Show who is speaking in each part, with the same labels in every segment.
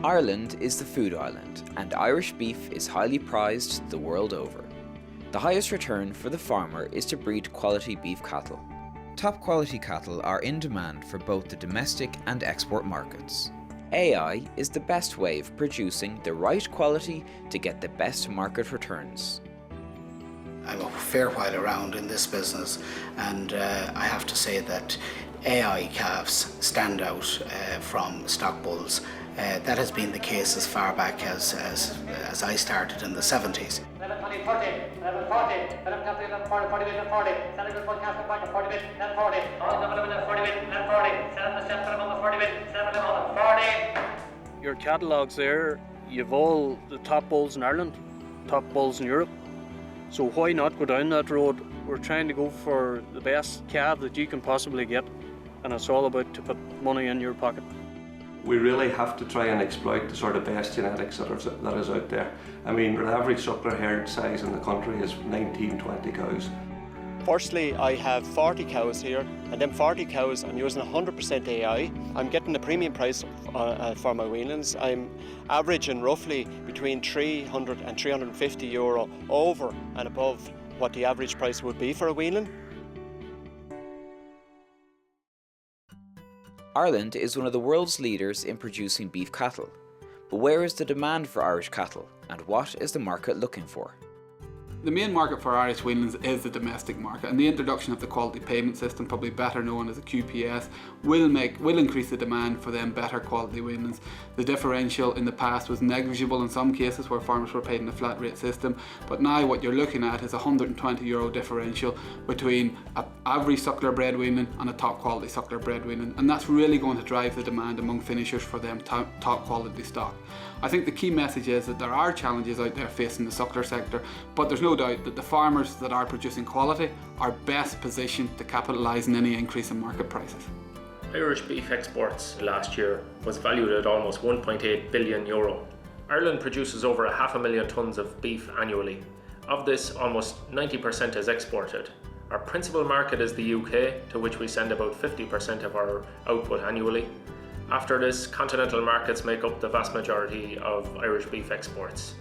Speaker 1: Ireland is the food island, and Irish beef is highly prized the world over. The highest return for the farmer is to breed quality beef cattle. Top quality cattle are in demand for both the domestic and export markets. AI is the best way of producing the right quality to get the best market returns.
Speaker 2: I'm a fair while around in this business, and I have to say that AI calves stand out from stock bulls. That has been the case as far back as I started in the 70s.
Speaker 3: 11, 20, 40, 11, 40, 11, 40, 11, 40, 40, 11, 40, 7 good one, cast back, 40 bit, 11, 40, all the 11, 40 bit, 11, 40, 7 the steps, 11, 40 bit, 7 11, 40.
Speaker 4: Your catalogues there, you've all the top bulls in Ireland, top bulls in Europe. So why not go down that road? We're trying to go for the best calf that you can possibly get, and it's all about to put money in your pocket.
Speaker 5: We really have to try and exploit the sort of best genetics that is out there. I mean, the average suckler herd size in the country is 19-20 cows.
Speaker 6: Firstly, I have 40 cows here, and them 40 cows, I'm using 100% AI. I'm getting a premium price for my weanlings. I'm averaging roughly between 300 and 350 euro over and above what the average price would be for a weanling.
Speaker 1: Ireland is one of the world's leaders in producing beef cattle. But where is the demand for Irish cattle, and what is the market looking for?
Speaker 7: The main market for Irish weanlings is the domestic market, and the introduction of the quality payment system, probably better known as a QPS, will increase the demand for them better quality weanlings. The differential in the past was negligible in some cases where farmers were paid in a flat rate system, but now what you're looking at is a €120 differential between an average suckler bred weanling and a top quality suckler bred weanling, and that's really going to drive the demand among finishers for them top quality stock. I think the key message is that there are challenges out there facing the suckler sector, but there's no doubt that the farmers that are producing quality are best positioned to capitalise on any increase in market prices.
Speaker 8: Irish beef exports last year was valued at almost €1.8 billion. Ireland produces over 500,000 tonnes of beef annually. Of this, almost 90% is exported. Our principal market is the UK, to which we send about 50% of our output annually. After this, continental markets make up the vast majority of Irish beef exports.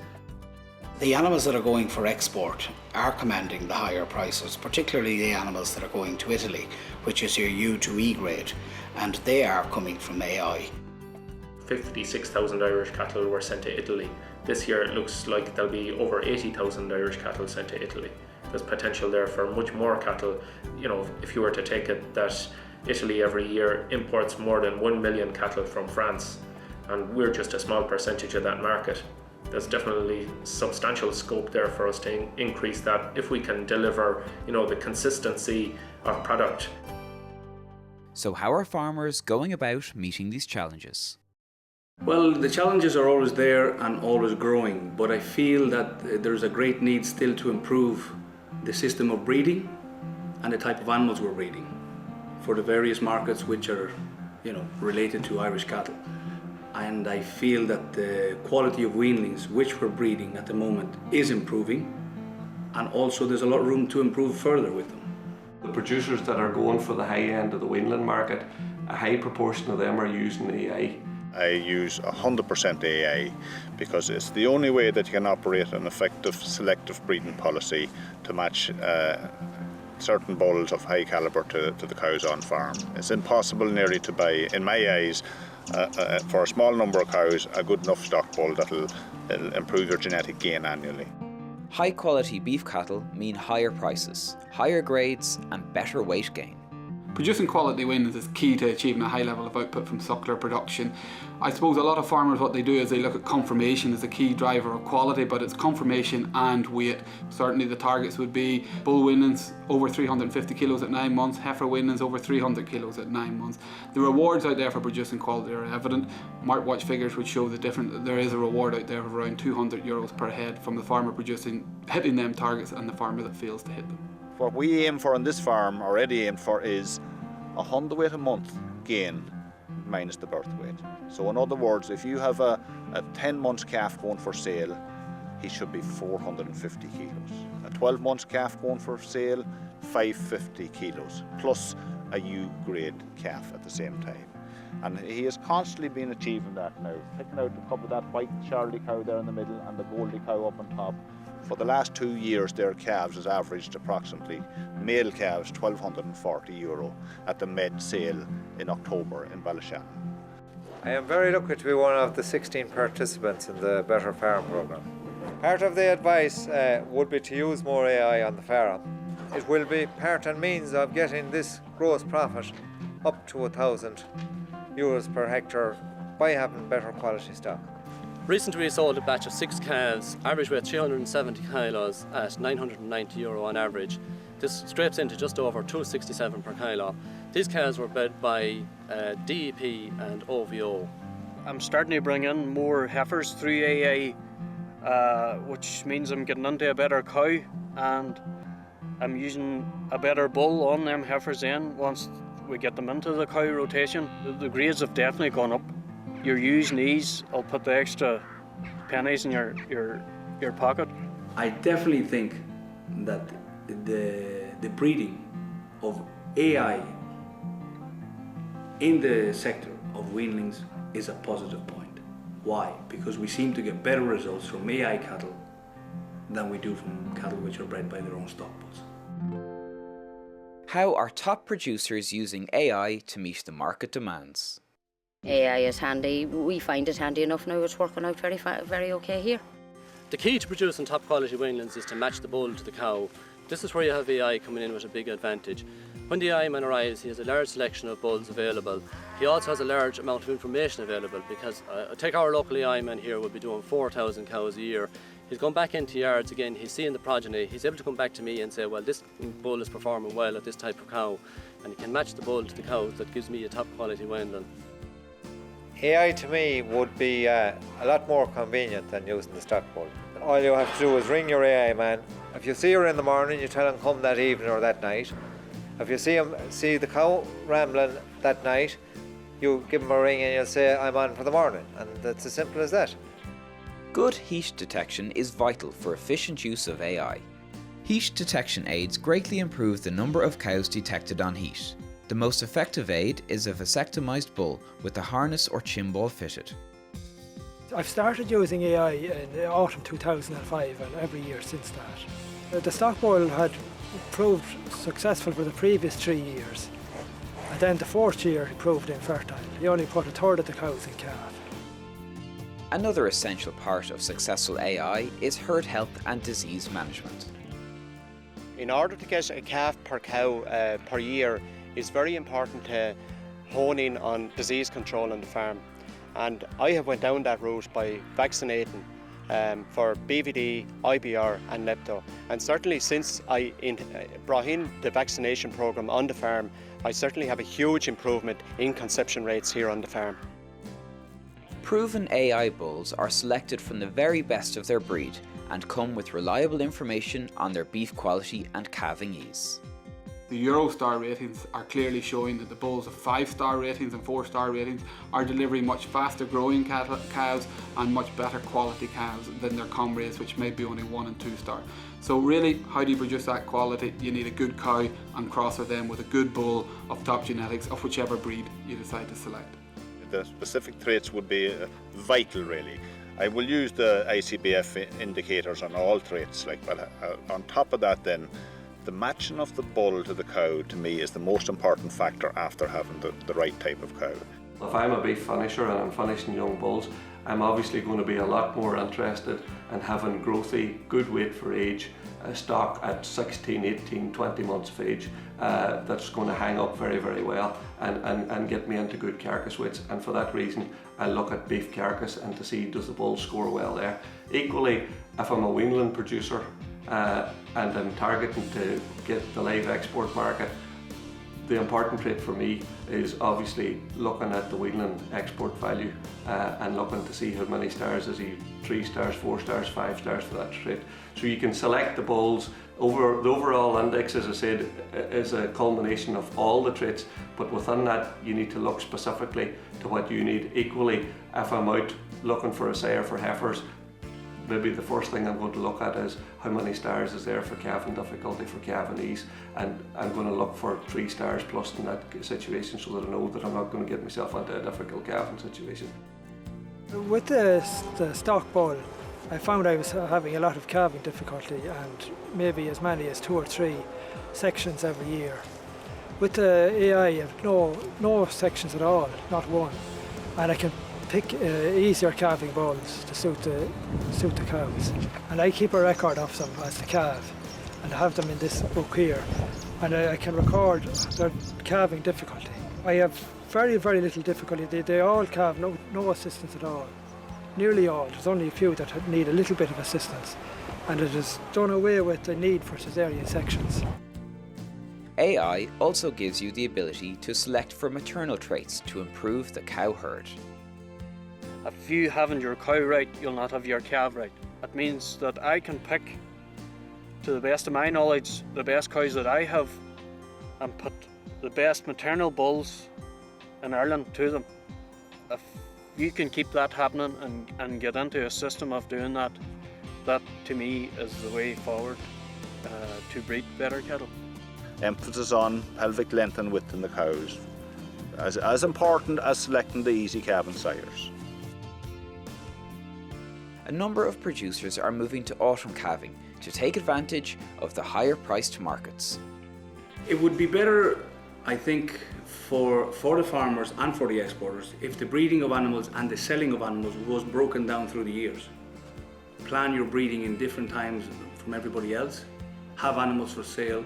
Speaker 2: The animals that are going for export are commanding the higher prices, particularly the animals that are going to Italy, which is your U2E grade, and they are coming from AI.
Speaker 8: 56,000 Irish cattle were sent to Italy. This year it looks like there'll be over 80,000 Irish cattle sent to Italy. There's potential there for much more cattle. You know, if you were to take it that Italy every year imports more than 1 million cattle from France, and we're just a small percentage of that market. There's definitely substantial scope there for us to increase that if we can deliver, the consistency of product.
Speaker 1: So how are farmers going about meeting these challenges?
Speaker 9: Well, the challenges are always there and always growing, but I feel that there's a great need still to improve the system of breeding and the type of animals we're breeding for the various markets which are, related to Irish cattle. And I feel that the quality of weanlings which we're breeding at the moment is improving, and also there's a lot of room to improve further with them.
Speaker 5: The producers that are going for the high end of the weanling market, a high proportion of them are using AI.
Speaker 10: I use 100% AI because it's the only way that you can operate an effective selective breeding policy to match certain bulls of high calibre to the cows on farm. It's impossible nearly to buy, in my eyes, for a small number of cows, a good enough stock bull that'll improve your genetic gain annually.
Speaker 1: High quality beef cattle mean higher prices, higher grades and better weight gain.
Speaker 7: Producing quality weanlings is key to achieving a high level of output from suckler production. I suppose a lot of farmers, what they do is they look at conformation as a key driver of quality, but it's conformation and weight. Certainly the targets would be bull weanlings over 350 kilos at 9 months, heifer weanlings over 300 kilos at 9 months. The rewards out there for producing quality are evident. Markwatch figures would show there is a reward out there of around €200 per head from the farmer hitting them targets and the farmer that fails to hit them.
Speaker 10: What we aim for on this farm, already aim for, is a hundredweight a month gain minus the birth weight. So in other words, if you have a 10 months calf going for sale, he should be 450 kilos. A 12 months calf going for sale, 550 kilos, plus a U grade calf at the same time. And he has constantly been achieving that now, picking out a couple of that white Charlie cow there in the middle and the Goldie cow up on top. For the last 2 years, their calves has averaged approximately, male calves, €1,240 at the Med sale in October in Ballyshannon.
Speaker 11: I am very lucky to be one of the 16 participants in the Better Farm programme. Part of the advice would be to use more AI on the farm. It will be part and means of getting this gross profit up to €1,000 per hectare by having better quality stock.
Speaker 12: Recently we sold a batch of 6 calves, average weight 370 kilos at €990 on average. This scrapes into just over $267 per kilo. These calves were bred by DEP and OVO.
Speaker 4: I'm starting to bring in more heifers through AA, which means I'm getting into a better cow, and I'm using a better bull on them heifers in once we get them into the cow rotation. The grades have definitely gone up. Your ewes and ease will put the extra pennies in your pocket.
Speaker 9: I definitely think that the breeding of AI in the sector of weanlings is a positive point. Why? Because we seem to get better results from AI cattle than we do from cattle which are bred by their own stock bulls.
Speaker 1: How are top producers using AI to meet the market demands?
Speaker 13: AI is handy. We find it handy enough now. It's working out very okay here.
Speaker 12: The key to producing top quality weanlings is to match the bull to the cow. This is where you have AI coming in with a big advantage. When the AI man arrives, he has a large selection of bulls available. He also has a large amount of information available because take our local AI man here will be doing 4,000 cows a year. He's gone back into yards again, he's seeing the progeny, he's able to come back to me and say, well, this bull is performing well at this type of cow, and he can match the bull to the cows. That gives me a top quality weanling.
Speaker 11: AI to me would be a lot more convenient than using the stock bull. All you have to do is ring your AI man. If you see her in the morning, you tell him come that evening or that night. If you see the cow rambling that night, you give him a ring and you'll say, I'm on for the morning. And it's as simple as that.
Speaker 1: Good heat detection is vital for efficient use of AI. Heat detection aids greatly improve the number of cows detected on heat. The most effective aid is a vasectomized bull with a harness or chin ball fitted.
Speaker 14: I've started using AI in autumn 2005 and every year since that. The stock bull had proved successful for the previous 3 years, and then the 4th year he proved infertile. He only put a third of the cows in calf.
Speaker 1: Another essential part of successful AI is herd health and disease management.
Speaker 6: In order to get a calf per cow per year, it's very important to hone in on disease control on the farm. And I have went down that route by vaccinating for BVD, IBR and Lepto. And certainly since I brought in the vaccination programme on the farm, I certainly have a huge improvement in conception rates here on the farm.
Speaker 1: Proven AI bulls are selected from the very best of their breed and come with reliable information on their beef quality and calving ease.
Speaker 7: The Eurostar ratings are clearly showing that the bulls of 5-star ratings and 4-star ratings are delivering much faster growing cows and much better quality cows than their comrades, which may be only 1 and 2-star. So really, how do you produce that quality? You need a good cow and cross with them with a good bull of top genetics of whichever breed you decide to select.
Speaker 10: The specific traits would be vital really. I will use the ICBF indicators on all traits, but on top of that then, the matching of the bull to the cow to me is the most important factor after having the right type of cow.
Speaker 5: If I'm a beef finisher and I'm finishing young bulls, I'm obviously going to be a lot more interested in having growthy, good weight for age, stock at 16, 18, 20 months of age that's going to hang up very, very well and get me into good carcass weights. And for that reason, I look at beef carcass and to see does the bull score well there. Equally, if I'm a weanling producer, and I'm targeting to get the live export market, the important trait for me is obviously looking at the weanling export value and looking to see how many stars is he, 3 stars, 4 stars, 5 stars for that trait. So you can select the bulls. The overall index, as I said, is a culmination of all the traits, but within that you need to look specifically to what you need. Equally, if I'm out looking for a sire for heifers, maybe the first thing I'm going to look at is how many stars is there for calving difficulty, for calving ease, and I'm going to look for 3 stars plus in that situation so that I know that I'm not going to get myself into a difficult calving situation.
Speaker 14: With the stock bull, I found I was having a lot of calving difficulty and maybe as many as 2 or 3 sections every year. With the AI, you have no sections at all, not one, and I can pick easier calving bulls to suit the cows. And I keep a record of them as they calve, and I have them in this book here, and I can record their calving difficulty. I have very, very little difficulty. They all calve, no assistance at all. Nearly all. There's only a few that need a little bit of assistance, and it has done away with the need for cesarean sections.
Speaker 1: AI also gives you the ability to select for maternal traits to improve the cow herd.
Speaker 4: If you haven't your cow right, you'll not have your calf right. That means that I can pick, to the best of my knowledge, the best cows that I have and put the best maternal bulls in Ireland to them. If you can keep that happening and get into a system of doing that, that to me is the way forward to breed better cattle.
Speaker 10: Emphasis on pelvic length and width in the cows, as important as selecting the easy calving sires.
Speaker 1: A number of producers are moving to autumn calving to take advantage of the higher priced markets.
Speaker 9: It would be better, I think, for the farmers and for the exporters if the breeding of animals and the selling of animals was broken down through the years. Plan your breeding in different times from everybody else, have animals for sale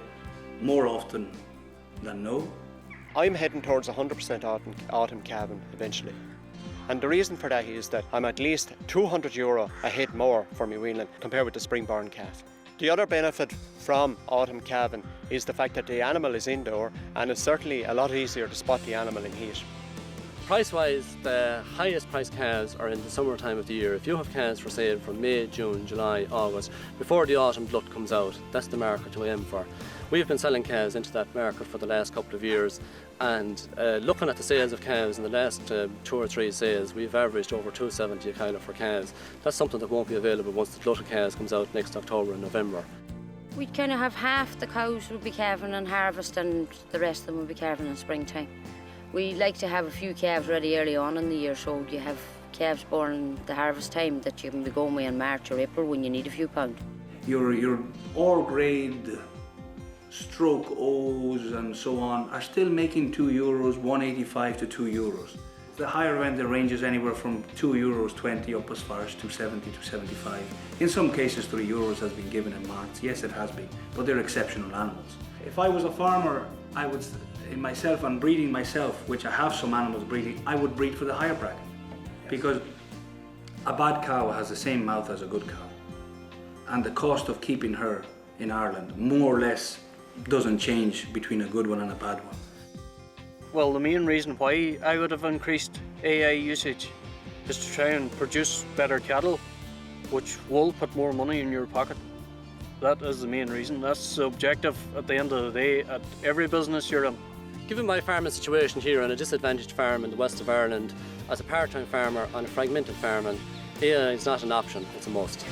Speaker 9: more often than no.
Speaker 6: I'm heading towards 100% autumn calving eventually. And the reason for that is that I'm at least €200 a head more for my weanling compared with the spring-born calf. The other benefit from autumn calving is the fact that the animal is indoor and it's certainly a lot easier to spot the animal in heat.
Speaker 12: Price-wise, the highest priced calves are in the summer time of the year. If you have calves for sale from May, June, July, August, before the autumn glut comes out, that's the market to aim for. We've been selling calves into that market for the last couple of years, and looking at the sales of calves in the last 2 or 3 sales, we've averaged over $270 a kilo for calves. That's something that won't be available once the glut of calves comes out next October and November.
Speaker 13: We'd kind of have half the cows would be calving in harvest and the rest of them would be calving in springtime. We like to have a few calves ready early on in the year, so you have calves born in the harvest time that you can be going with in March or April when you need a few pounds.
Speaker 9: Your ore grade stroke O's and so on are still making €2, 1.85 to €2. The higher end, the ranges anywhere from €2.20 up as far as 2.70 to 75. In some cases, €3 has been given in marts. Yes, it has been, but they're exceptional animals. If I was a farmer, I would, in myself and breeding myself, which I have some animals breeding, I would breed for the higher bracket, because a bad cow has the same mouth as a good cow, and the cost of keeping her in Ireland more or less doesn't change between a good one and a bad one.
Speaker 4: Well, the main reason why I would have increased AI usage is to try and produce better cattle, which will put more money in your pocket. That is the main reason. That's the objective at the end of the day at every business you're in.
Speaker 12: Given my farming situation here on a disadvantaged farm in the west of Ireland, as a part-time farmer on a fragmented farming, AI is not an option, it's a must.